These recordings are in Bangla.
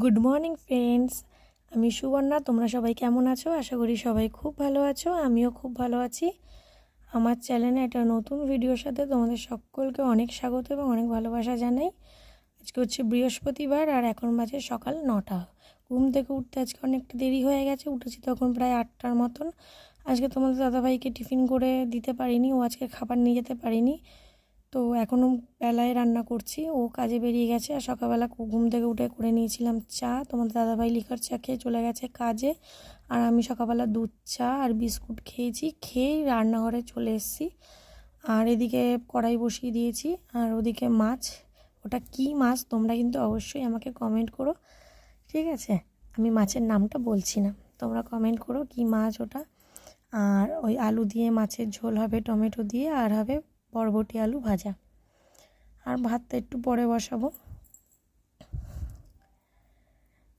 গুড মর্নিং ফ্রেন্ডস, আমি সুবর্ণা। তোমরা সবাই কেমন আছো? আশা করি সবাই খুব ভালো আছো। আমিও খুব ভালো আছি। আমার চ্যানেলে একটা নতুন ভিডিওর সাথে তোমাদের সকলকে অনেক স্বাগত এবং অনেক ভালোবাসা জানাই। আজকে হচ্ছে বৃহস্পতিবার আর এখন বাজে সকাল 9টা। ঘুম থেকে উঠতে আজকে অনেকটা দেরি হয়ে গেছে। উঠেছি তখন প্রায় 8টার মতন। আজকে তোমাদের দাদাভাইকে টিফিন করে দিতে পারিনি, ও আজকে খাবার নিয়ে যেতে পারিনি। তো এখনও বেলায় রান্না করছি, ও কাজে বেরিয়ে গেছে। আর সকালবেলা ঘুম থেকে উঠে করে নিয়েছিলাম চা। তোমাদের দাদাভাই লিকার চা খেয়ে চলে গেছে কাজে, আর আমি সকালবেলা দুধ চা আর বিস্কুট খেয়েছি। খেয়েই রান্নাঘরে চলে এসেছি। আর এদিকে কড়াই বসিয়ে দিয়েছি, আর ওদিকে মাছ। ওটা কি মাছ তোমরা কিন্তু অবশ্যই আমাকে কমেন্ট করো, ঠিক আছে? আমি মাছের নামটা বলছি না, তোমরা কমেন্ট করো কি মাছ ওটা। আর ওই আলু দিয়ে মাছের ঝোল হবে, টমেটো দিয়ে, আর হবে বরবটি আলু ভাজা। আর ভাতটা একটু পরে বসাবো।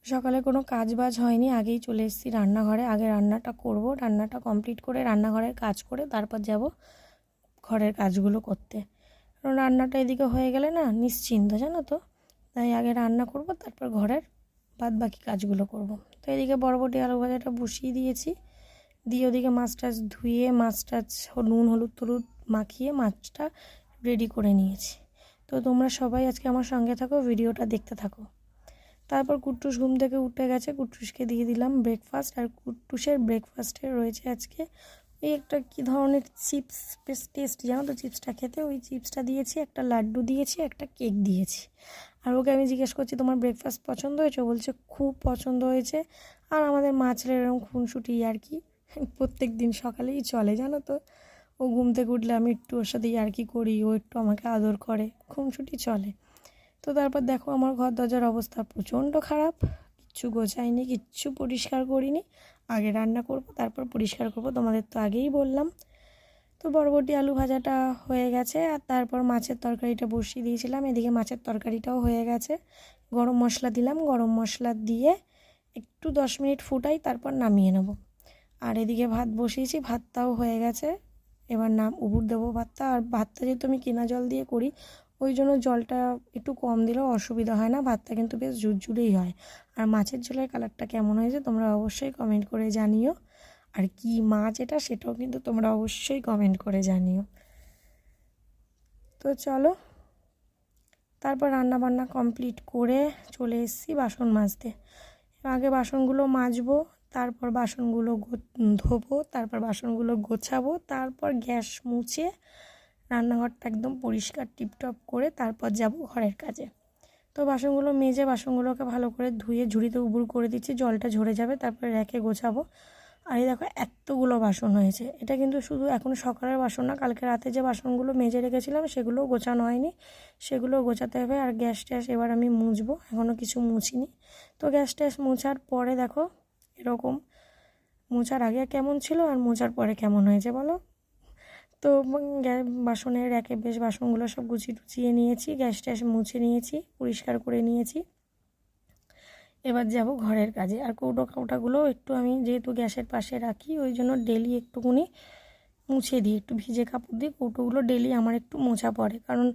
সকালে কোনো কাজ বাজ হয়নি, আগেই চলে এসেছি রান্নাঘরে। আগে রান্নাটা করব, রান্নাটা কমপ্লিট করে রান্নাঘরের কাজ করে তারপর যাব ঘরের কাজগুলো করতে। কারণ রান্নাটা এদিকে হয়ে গেলে না নিশ্চিন্ত, জানো তো। তাই আগে রান্না করব, তারপর ঘরের বাদ বাকি কাজগুলো করব। তো এদিকে বরবটি আলু ভাজাটা বসিয়ে দিয়েছি, দিয়ে ওদিকে মাছ টাছ ধুয়ে মাছ টাছ নুন হলুদ টলুদ মাখিয়ে মাছটা রেডি করে নিয়েছি। তো তোমরা সবাই আজকে আমার সঙ্গে থাকো, ভিডিওটা দেখতে থাকো। তারপর কুট্টুস ঘুম থেকে উঠে গেছে, কুট্টুসকে দিয়ে দিলাম ব্রেকফাস্ট। আর কুট্টুসের ব্রেকফাস্টে রয়েছে আজকে ওই একটা কী ধরনের চিপস, বেশ টেস্টি জানো তো চিপসটা খেতে। ওই চিপসটা দিয়েছি, একটা লাড্ডু দিয়েছি, একটা কেক দিয়েছি। আর ওকে আমি জিজ্ঞেস করছি তোমার ব্রেকফাস্ট পছন্দ হয়েছে? ও বলছে খুব পছন্দ হয়েছে। আর আমাদের মা ছেলের এরকম খুনসুটি আর কি প্রত্যেক দিন সকালেই চলে, জানো তো। ও ঘুম থেকে উঠলে আমি একটু ওর সাথে ইয়ার্কি করি, ও একটু আমাকে আদর করে, খুনসুটি চলে। তো তারপর দেখো আমার ঘর দরজার অবস্থা প্রচণ্ড খারাপ, কিচ্ছু গোছাইনি, কিচ্ছু পরিষ্কার করিনি। আগে রান্না করব, তারপর পরিষ্কার করব, তোমাদের তো আগেই বললাম। তো বরবটি আলু ভাজাটা হয়ে গেছে, আর তারপর মাছের তরকারিটা বসিয়ে দিয়েছিলাম। এদিকে মাছের তরকারিটাও হয়ে গেছে। গরম মশলা দিলাম, গরম মশলা দিয়ে একটু 10 মিনিট ফুটাই, তারপর নামিয়ে নেব। আর এদিকে ভাত বসিয়েছি, ভাতটাও হয়ে গেছে। এবার উবুর দেবো ভাতটা। আর ভাতটা যেহেতু আমি কেনা জল দিয়ে করি, ওই জন্য জলটা একটু কম দিলেও অসুবিধা হয় না, ভাতটা কিন্তু বেশ ঝুরঝুরেই হয়। আর মাছের ঝোলের কালারটা কেমন হয়েছে তোমরা অবশ্যই কমেন্ট করে জানিও। আর কি মাছ এটা সেটাও কিন্তু তোমরা অবশ্যই কমেন্ট করে জানিও। তো চলো, তারপর রান্না বান্না কমপ্লিট করে চলে এসেছি বাসন মাজতে। আগে বাসনগুলো মাজবো, তারপর বাসনগুলো ধোবো, তারপর বাসনগুলো গোছাবো, তারপর গ্যাস মুছে রান্নাঘরটা একদম পরিষ্কার টিপটপ করে তারপর যাব ঘরের কাজে। তো বাসনগুলো মেজে বাসনগুলোকে ভালো করে ধুয়ে ঝুড়িতে উবুর করে দিচ্ছি, জলটা ঝরে যাবে, তারপরে র্যাকে গোছাবো। আর এই দেখো এতগুলো বাসন হয়েছে। এটা কিন্তু শুধু এখন সকালের বাসন না, কালকে রাতে যে বাসনগুলো মেজে রেখেছিলাম সেগুলোও গোছানো হয়নি, সেগুলোও গোছাতে হবে। আর গ্যাস ট্যাস এবার আমি মুছবো, এখনও কিছু মুছিনি। তো গ্যাস ট্যাস মোছার পরে দেখো এরকম, মোছার আগে কেমন ছিল আর মোছার পরে কেমন হয়েছে বলো তো। বাসনের র্যাকে বেশ বাসনগুলো সব গুছিয়ে টুচিয়ে নিয়েছি, গ্যাস ট্যাস মুছে নিয়েছি, পরিষ্কার করে নিয়েছি। এবার যাব ঘরের কাজে। আর কৌটো কাউটাগুলো একটু আমি যেহেতু গ্যাসের পাশে রাখি, ওই জন্য ডেলি একটুকুনি মুছে দিই, একটু ভিজে কাপড় দিয়ে কৌটোগুলো ডেলি আমার একটু মোছা পড়ে। কারণ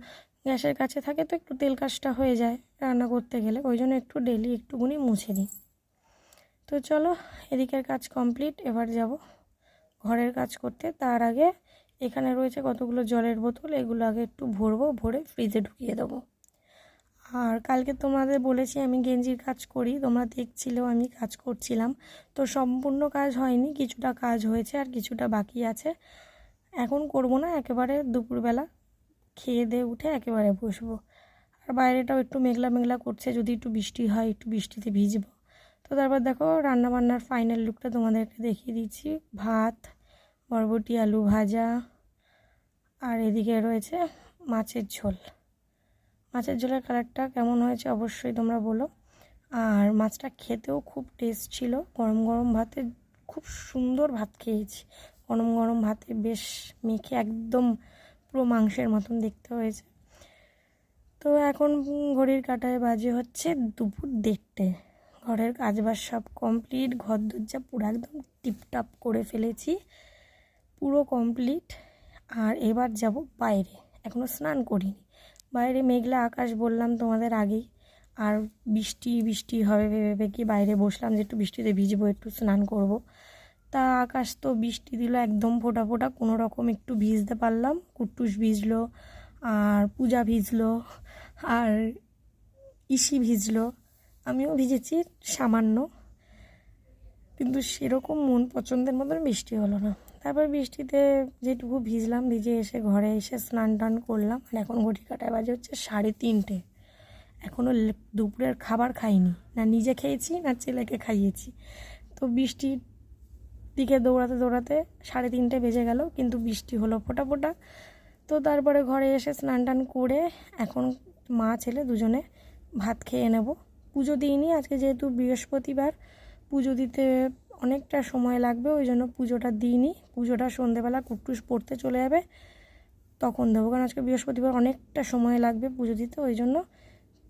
গ্যাসের কাছে থাকে তো একটু তেল কাজটা হয়ে যায় রান্না করতে গেলে, ওই জন্য একটু ডেলি একটুকুনি মুছে দিই। তো চলো, এদিকের কাজ কমপ্লিট, এবার যাব ঘরের কাজ করতে। তার আগে এখানে রয়েছে কতগুলো জলের বোতল, এগুলো আগে একটু ভরবো, ভরে ফ্রিজে ঢুকিয়ে দেবো। আর কালকে তোমাদের বলেছি আমি গেঞ্জির কাজ করি, তোমরা দেখছিলেও আমি কাজ করছিলাম। তো সম্পূর্ণ কাজ হয়নি, কিছুটা কাজ হয়েছে আর কিছুটা বাকি আছে। এখন করব না, একেবারে দুপুরবেলা খেয়ে দিয়ে উঠে একেবারে বসবো। আর বাইরেটাও একটু মেঘলা মেঘলা করছে, যদি একটু বৃষ্টি হয় একটু বৃষ্টিতে ভিজবো। তো তারপর দেখো রান্নাবান্নার ফাইনাল লুকটা তোমাদেরকে দেখিয়ে দিচ্ছি। ভাত, বরবটি আলু ভাজা, আর এদিকে রয়েছে মাছের ঝোল। মাছের ঝোলের কালারটা কেমন হয়েছে অবশ্যই তোমরা বলো। আর মাছটা খেতেও খুব টেস্ট ছিল, গরম গরম ভাতে খুব সুন্দর ভাত খেয়েছি। গরম গরম ভাতে বেশ মেখে একদম পুরো মাংসের মতন দেখতে হয়েছে। তো এখন ঘড়ির কাঁটায় বাজে হচ্ছে দুপুর 1:30। ঘরের কাজবাজ সব কমপ্লিট, ঘর দরজা পুরো একদম টিপটাপ করে ফেলেছি, পুরো কমপ্লিট। আর এবার যাব বাইরে, এখনও স্নান করিনি। বাইরে মেঘলা আকাশ বললাম তোমাদের আগেই, আর বৃষ্টি বৃষ্টি হবে ভেবে কি বাইরে বসলাম যে একটু বৃষ্টিতে ভিজবো, একটু স্নান করব। তা আকাশ তো বৃষ্টি দিল একদম ফোঁটা ফোঁটা, কোনো রকম একটু ভিজতে পারলাম। কুট্টুস ভিজলো, আর পূজা ভিজলো, আর ইসি ভিজলো, আমিও ভিজেছি সামান্য, কিন্তু সেরকম মন পছন্দের মতন বৃষ্টি হলো না। তারপর বৃষ্টিতে যেটুকু ভিজলাম, ভিজে এসে ঘরে এসে স্নান টান করলাম। আর এখন ঘড়ি কাটায় বাজে হচ্ছে 3:30। এখনও দুপুরের খাবার খাইনি, না নিজে খেয়েছি না ছেলেকে খাইয়েছি। তো বৃষ্টির দিকে দৌড়াতে দৌড়াতে 3:30 বেজে গেল, কিন্তু বৃষ্টি হলো ফোঁটা ফোঁটা। তো তারপরে ঘরে এসে স্নান টান করে এখন মা ছেলে দুজনে ভাত খেয়ে নেব। পুজো দিইনি আজকে, যেহেতু বৃহস্পতিবার, পুজো দিতে অনেকটা সময় লাগবে, ওই জন্য পুজোটা দিইনি। পুজোটা সন্ধেবেলা কুট্টুস পড়তে চলে যাবে তখন দেবো, কারণ আজকে বৃহস্পতিবার অনেকটা সময় লাগবে পুজো দিতে, ওই জন্য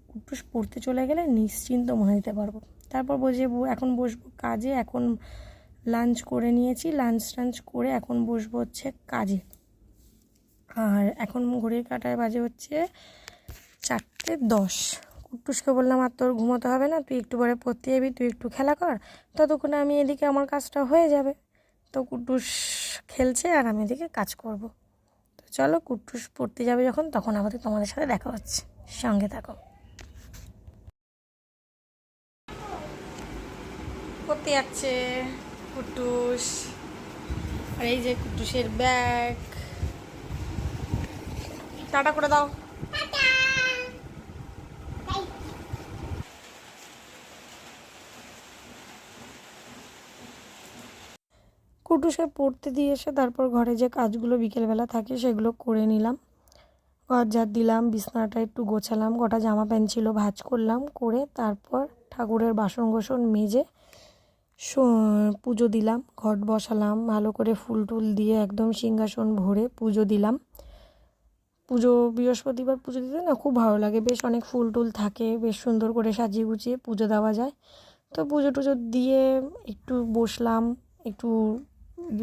কুট্টুস পড়তে চলে গেলে নিশ্চিন্ত মনে দিতে পারবো। তারপর এখন বসবো কাজে। এখন লাঞ্চ করে নিয়েছি, লাঞ্চ করে এখন বসবো হচ্ছে কাজে। আর এখন ঘড়ির কাঁটায় বাজে হচ্ছে 4:10। কুট্টুসকে বললাম আর তোর ঘুমোতে হবে না, তুই একটু পরে পড়তে যাবি, তুই একটু খেলা কর, ততক্ষণে আমি এদিকে আমার কাজটা হয়ে যাবে। তো কুট্টুস খেলছে আর আমি এদিকে কাজ করব। তো চলো, কুট্টুস পড়তে যাবে যখন, তখন আবার তোমাদের সাথে দেখা হচ্ছে, সঙ্গে থাকো। পড়তে যাচ্ছে কুট্টুস, আর এই যে কুট্টুসের ব্যাগ। টাটা করে দাও। কুটুসকে পড়তে দিয়ে এসে তারপর ঘরে যে কাজগুলো বিকেলবেলা থাকে সেগুলো করে নিলাম। ঘর ঝাড় দিলাম, বিছানাটা একটু গোছালাম, কটা জামা প্যান্ট ছিল ভাঁজ করলাম, করে তারপর ঠাকুরের বাসন কোসন মেজে পুজো দিলাম, ঘট বসালাম, ভালো করে ফুল টুল দিয়ে একদম সিংহাসন ভরে পুজো দিলাম। পুজো বৃহস্পতিবার পুজো দিতে না খুব ভালো লাগে, বেশ অনেক ফুল টুল থাকে, বেশ সুন্দর করে সাজিয়ে গুছিয়ে পুজো দেওয়া যায়। তো পুজো টুজো দিয়ে একটু বসলাম, একটু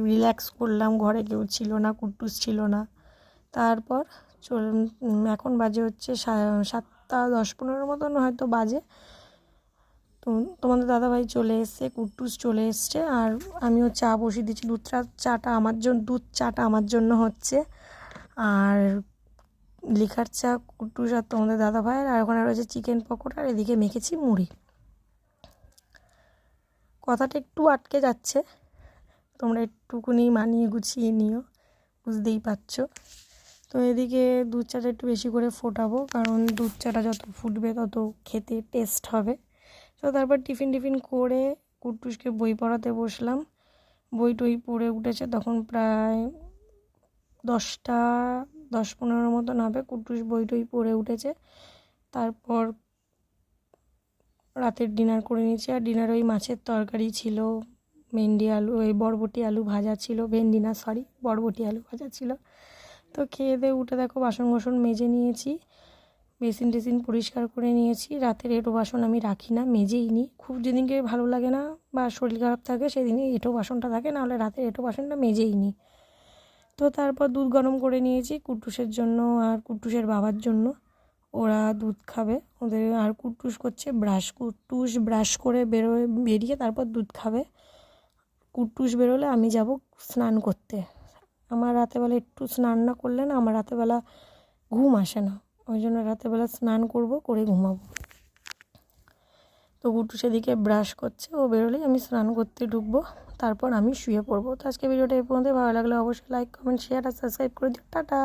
রিল্যাক্স করলাম, ঘরে কেউ ছিল না, কুট্টুস ছিল না। তারপর এখন বাজে হচ্ছে 7:10-15 মতন হয়তো বাজে। তো তোমাদের দাদাভাই চলে এসছে, কুট্টুস চলে এসছে, আর আমিও চা বসিয়ে দিচ্ছি। দুধ চাটা আমার জন্য হচ্ছে, আর লিকার চা কুট্টুস আর তোমাদের দাদাভাইয়ের, আর ওখানে রয়েছে চিকেন পকোড়া, আর এদিকে মেখেছি মুড়ি। কথাটা একটু আটকে যাচ্ছে, তোমরা একটুকুনি মানিয়ে গুছিয়ে নিও, বুঝতেই পারছো। তো এদিকে দুধ চাটা একটু বেশি করে ফোটাবো, কারণ দুধ চাটা যত ফুটবে তত খেতে টেস্ট হবে। তো তারপর টিফিন করে কুট্টুসকে বই পড়াতে বসলাম। বই টই পড়ে উঠেছে, তখন প্রায় 10:15 মতন হবে। কুট্টুস বই টই পড়ে উঠেছে। তারপর রাতের ডিনার করে নিয়েছি, আর ডিনারে ওই মাছের তরকারি ছিল, বরবটি আলু ভাজা ছিল, বরবটি আলু ভাজা ছিল। তো খেয়ে দিয়ে উঠে দেখো বাসন কোসন মেজে নিয়েছি, বেসিন টেসিন পরিষ্কার করে নিয়েছি। রাতের এঁটো বাসন আমি রাখি না, মেজেই নিই। খুব যেদিনকে ভালো লাগে না বা শরীর খারাপ থাকে সেদিনই এঁটো বাসনটা থাকে, নাহলে রাতের এঁটো বাসনটা মেজেই নিই। তো তারপর দুধ গরম করে নিয়েছি কুট্টুসের জন্য আর কুট্টুসের বাবার জন্য, ওরা দুধ খাবে ওদের। আর কুট্টুস করছে কুট্টুস ব্রাশ করে বেরিয়ে তারপর দুধ খাবে। কুট্টুস বেরোলে আমি যাব স্নান করতে। আমার রাতেরবেলা একটু স্নান না করলে না আমার রাতেরবেলা ঘুম আসে না, ওই জন্য রাতেরবেলা স্নান করব, করে ঘুমাবো। তো কুট্টু সেদিকে ব্রাশ করছে, ও বেরোলেই আমি স্নান করতে ঢুকবো, তারপর আমি শুয়ে পড়বো। তো আজকে ভিডিওটা এই পর্যন্ত। ভালো লাগলে অবশ্যই লাইক কমেন্ট শেয়ার আর সাবস্ক্রাইব করে দিও। টাটা।